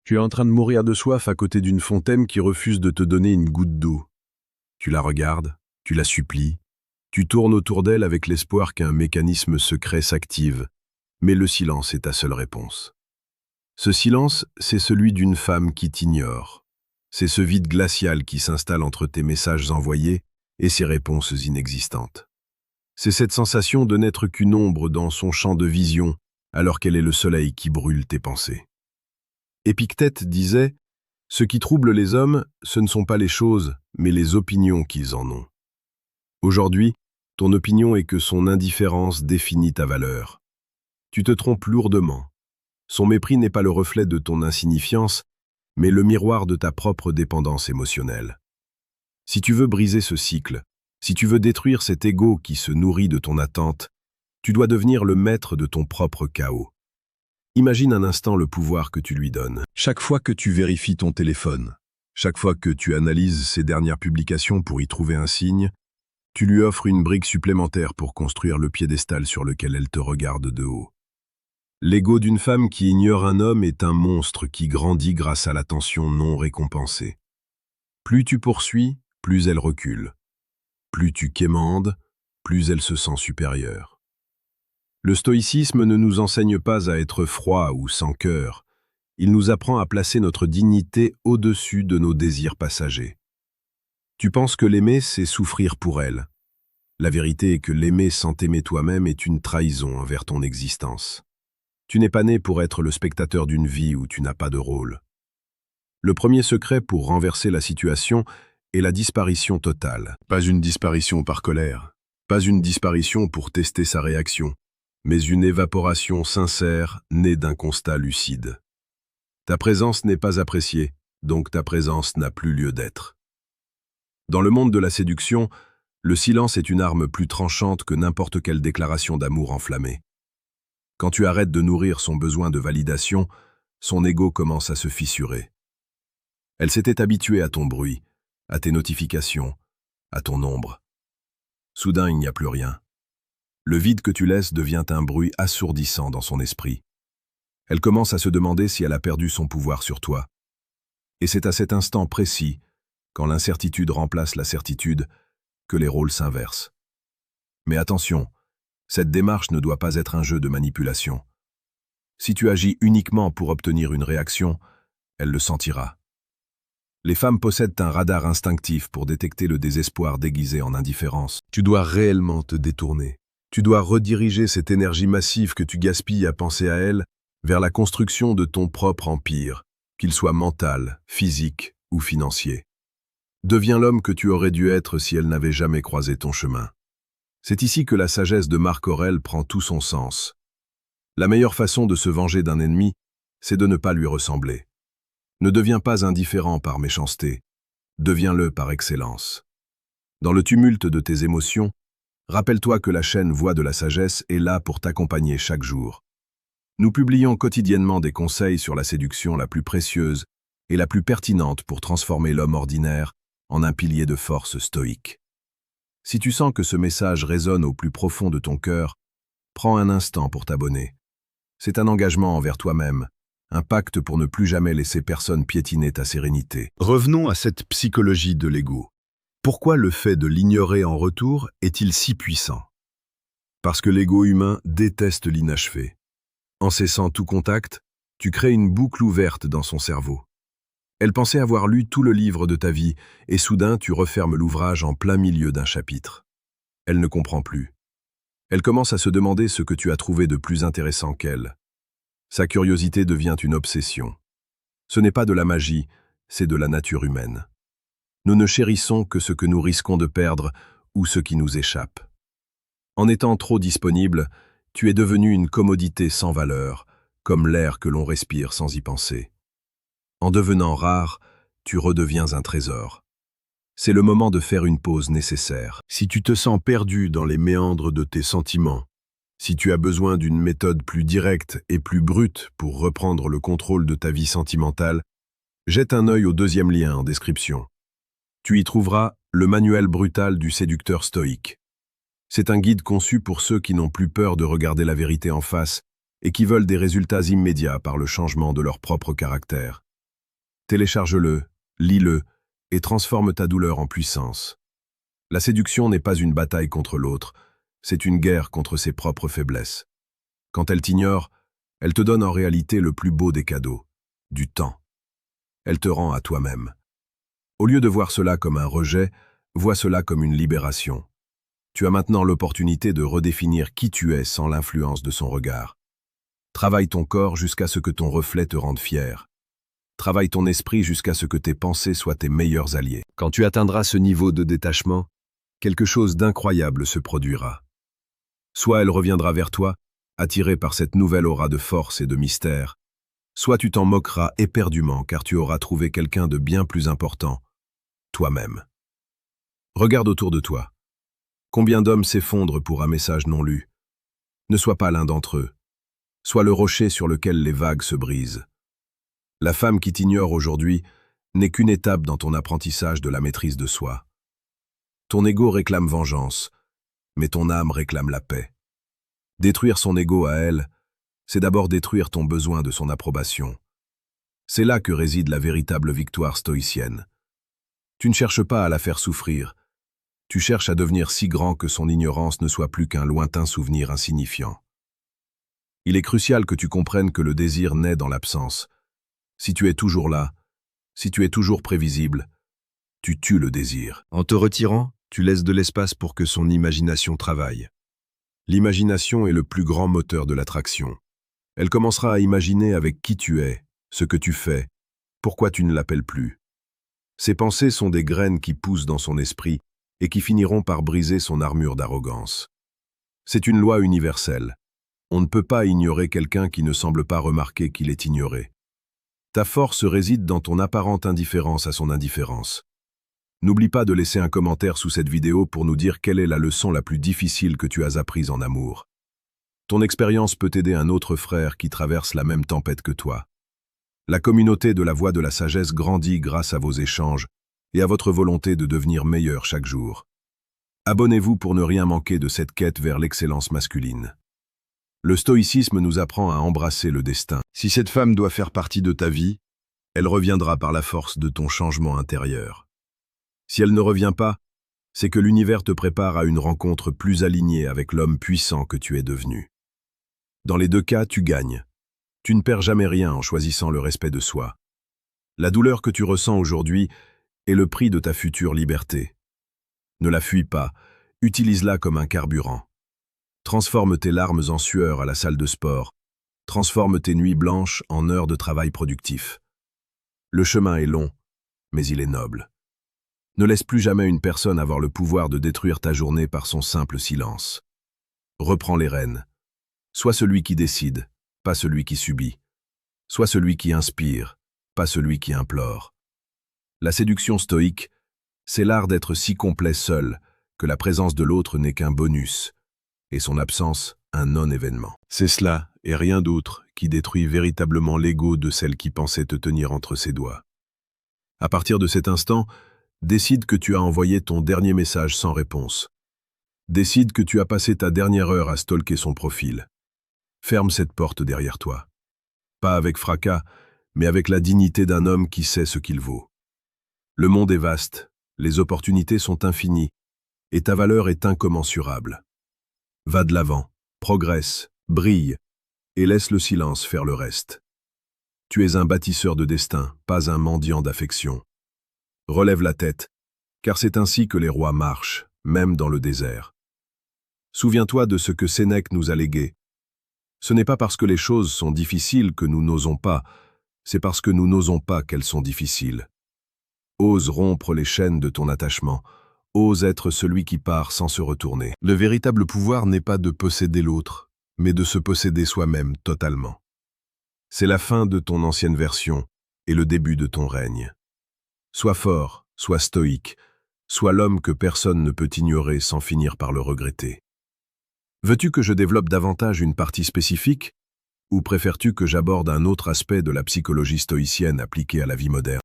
Tu es en train de mourir de soif à côté d'une fontaine qui refuse de te donner une goutte d'eau. Tu la regardes, tu la supplies, tu tournes autour d'elle avec l'espoir qu'un mécanisme secret s'active, mais le silence est ta seule réponse. Ce silence, c'est celui d'une femme qui t'ignore. C'est ce vide glacial qui s'installe entre tes messages envoyés et ses réponses inexistantes. C'est cette sensation de n'être qu'une ombre dans son champ de vision, alors qu'elle est le soleil qui brûle tes pensées. Épictète disait « Ce qui trouble les hommes, ce ne sont pas les choses, mais les opinions qu'ils en ont. » Aujourd'hui, ton opinion est que son indifférence définit ta valeur. Tu te trompes lourdement. Son mépris n'est pas le reflet de ton insignifiance, mais le miroir de ta propre dépendance émotionnelle. Si tu veux briser ce cycle, si tu veux détruire cet ego qui se nourrit de ton attente, tu dois devenir le maître de ton propre chaos. Imagine un instant le pouvoir que tu lui donnes. Chaque fois que tu vérifies ton téléphone, chaque fois que tu analyses ses dernières publications pour y trouver un signe, tu lui offres une brique supplémentaire pour construire le piédestal sur lequel elle te regarde de haut. L'ego d'une femme qui ignore un homme est un monstre qui grandit grâce à l'attention non récompensée. Plus tu poursuis, plus elle recule. Plus tu quémandes, plus elle se sent supérieure. Le stoïcisme ne nous enseigne pas à être froid ou sans cœur. Il nous apprend à placer notre dignité au-dessus de nos désirs passagers. Tu penses que l'aimer, c'est souffrir pour elle. La vérité est que l'aimer sans t'aimer toi-même est une trahison envers ton existence. Tu n'es pas né pour être le spectateur d'une vie où tu n'as pas de rôle. Le premier secret pour renverser la situation est la disparition totale. Pas une disparition par colère, pas une disparition pour tester sa réaction, mais une évaporation sincère née d'un constat lucide. Ta présence n'est pas appréciée, donc ta présence n'a plus lieu d'être. Dans le monde de la séduction, le silence est une arme plus tranchante que n'importe quelle déclaration d'amour enflammée. Quand tu arrêtes de nourrir son besoin de validation, son ego commence à se fissurer. Elle s'était habituée à ton bruit, à tes notifications, à ton ombre. Soudain, il n'y a plus rien. Le vide que tu laisses devient un bruit assourdissant dans son esprit. Elle commence à se demander si elle a perdu son pouvoir sur toi. Et c'est à cet instant précis, quand l'incertitude remplace la certitude, que les rôles s'inversent. Mais attention, cette démarche ne doit pas être un jeu de manipulation. Si tu agis uniquement pour obtenir une réaction, elle le sentira. Les femmes possèdent un radar instinctif pour détecter le désespoir déguisé en indifférence. Tu dois réellement te détourner. Tu dois rediriger cette énergie massive que tu gaspilles à penser à elle vers la construction de ton propre empire, qu'il soit mental, physique ou financier. Deviens l'homme que tu aurais dû être si elle n'avait jamais croisé ton chemin. C'est ici que la sagesse de Marc Aurèle prend tout son sens. La meilleure façon de se venger d'un ennemi, c'est de ne pas lui ressembler. Ne deviens pas indifférent par méchanceté, deviens-le par excellence. Dans le tumulte de tes émotions, rappelle-toi que la chaîne Voix de la sagesse est là pour t'accompagner chaque jour. Nous publions quotidiennement des conseils sur la séduction la plus précieuse et la plus pertinente pour transformer l'homme ordinaire en un pilier de force stoïque. Si tu sens que ce message résonne au plus profond de ton cœur, prends un instant pour t'abonner. C'est un engagement envers toi-même, un pacte pour ne plus jamais laisser personne piétiner ta sérénité. Revenons à cette psychologie de l'ego. Pourquoi le fait de l'ignorer en retour est-il si puissant? Parce que l'ego humain déteste l'inachevé. En cessant tout contact, tu crées une boucle ouverte dans son cerveau. Elle pensait avoir lu tout le livre de ta vie, et soudain tu refermes l'ouvrage en plein milieu d'un chapitre. Elle ne comprend plus. Elle commence à se demander ce que tu as trouvé de plus intéressant qu'elle. Sa curiosité devient une obsession. Ce n'est pas de la magie, c'est de la nature humaine. Nous ne chérissons que ce que nous risquons de perdre ou ce qui nous échappe. En étant trop disponible, tu es devenu une commodité sans valeur, comme l'air que l'on respire sans y penser. En devenant rare, tu redeviens un trésor. C'est le moment de faire une pause nécessaire. Si tu te sens perdu dans les méandres de tes sentiments, si tu as besoin d'une méthode plus directe et plus brute pour reprendre le contrôle de ta vie sentimentale, jette un œil au deuxième lien en description. Tu y trouveras le manuel brutal du séducteur stoïque. C'est un guide conçu pour ceux qui n'ont plus peur de regarder la vérité en face et qui veulent des résultats immédiats par le changement de leur propre caractère. Télécharge-le, lis-le et transforme ta douleur en puissance. La séduction n'est pas une bataille contre l'autre, c'est une guerre contre ses propres faiblesses. Quand elle t'ignore, elle te donne en réalité le plus beau des cadeaux, du temps. Elle te rend à toi-même. Au lieu de voir cela comme un rejet, vois cela comme une libération. Tu as maintenant l'opportunité de redéfinir qui tu es sans l'influence de son regard. Travaille ton corps jusqu'à ce que ton reflet te rende fier. Travaille ton esprit jusqu'à ce que tes pensées soient tes meilleurs alliés. Quand tu atteindras ce niveau de détachement, quelque chose d'incroyable se produira. Soit elle reviendra vers toi, attirée par cette nouvelle aura de force et de mystère, soit tu t'en moqueras éperdument car tu auras trouvé quelqu'un de bien plus important, toi-même. Regarde autour de toi. Combien d'hommes s'effondrent pour un message non lu? Ne sois pas l'un d'entre eux. Sois le rocher sur lequel les vagues se brisent. La femme qui t'ignore aujourd'hui n'est qu'une étape dans ton apprentissage de la maîtrise de soi. Ton ego réclame vengeance, mais ton âme réclame la paix. Détruire son ego à elle, c'est d'abord détruire ton besoin de son approbation. C'est là que réside la véritable victoire stoïcienne. Tu ne cherches pas à la faire souffrir, tu cherches à devenir si grand que son ignorance ne soit plus qu'un lointain souvenir insignifiant. Il est crucial que tu comprennes que le désir naît dans l'absence. Si tu es toujours là, si tu es toujours prévisible, tu tues le désir. En te retirant, tu laisses de l'espace pour que son imagination travaille. L'imagination est le plus grand moteur de l'attraction. Elle commencera à imaginer avec qui tu es, ce que tu fais, pourquoi tu ne l'appelles plus. Ces pensées sont des graines qui poussent dans son esprit et qui finiront par briser son armure d'arrogance. C'est une loi universelle. On ne peut pas ignorer quelqu'un qui ne semble pas remarquer qu'il est ignoré. Ta force réside dans ton apparente indifférence à son indifférence. N'oublie pas de laisser un commentaire sous cette vidéo pour nous dire quelle est la leçon la plus difficile que tu as apprise en amour. Ton expérience peut aider un autre frère qui traverse la même tempête que toi. La communauté de la Voix de la Sagesse grandit grâce à vos échanges et à votre volonté de devenir meilleur chaque jour. Abonnez-vous pour ne rien manquer de cette quête vers l'excellence masculine. Le stoïcisme nous apprend à embrasser le destin. Si cette femme doit faire partie de ta vie, elle reviendra par la force de ton changement intérieur. Si elle ne revient pas, c'est que l'univers te prépare à une rencontre plus alignée avec l'homme puissant que tu es devenu. Dans les deux cas, tu gagnes. Tu ne perds jamais rien en choisissant le respect de soi. La douleur que tu ressens aujourd'hui est le prix de ta future liberté. Ne la fuis pas, utilise-la comme un carburant. Transforme tes larmes en sueur à la salle de sport. Transforme tes nuits blanches en heures de travail productif. Le chemin est long, mais il est noble. Ne laisse plus jamais une personne avoir le pouvoir de détruire ta journée par son simple silence. Reprends les rênes. Sois celui qui décide, pas celui qui subit. Sois celui qui inspire, pas celui qui implore. La séduction stoïque, c'est l'art d'être si complet seul que la présence de l'autre n'est qu'un bonus, et son absence un non-événement. C'est cela, et rien d'autre, qui détruit véritablement l'ego de celle qui pensait te tenir entre ses doigts. À partir de cet instant, décide que tu as envoyé ton dernier message sans réponse. Décide que tu as passé ta dernière heure à stalker son profil. Ferme cette porte derrière toi. Pas avec fracas, mais avec la dignité d'un homme qui sait ce qu'il vaut. Le monde est vaste, les opportunités sont infinies, et ta valeur est incommensurable. Va de l'avant, progresse, brille, et laisse le silence faire le reste. Tu es un bâtisseur de destin, pas un mendiant d'affection. Relève la tête, car c'est ainsi que les rois marchent, même dans le désert. Souviens-toi de ce que Sénèque nous a légué. Ce n'est pas parce que les choses sont difficiles que nous n'osons pas, c'est parce que nous n'osons pas qu'elles sont difficiles. Ose rompre les chaînes de ton attachement, ose être celui qui part sans se retourner. Le véritable pouvoir n'est pas de posséder l'autre, mais de se posséder soi-même totalement. C'est la fin de ton ancienne version et le début de ton règne. Sois fort, sois stoïque, sois l'homme que personne ne peut ignorer sans finir par le regretter. Veux-tu que je développe davantage une partie spécifique, ou préfères-tu que j'aborde un autre aspect de la psychologie stoïcienne appliquée à la vie moderne ?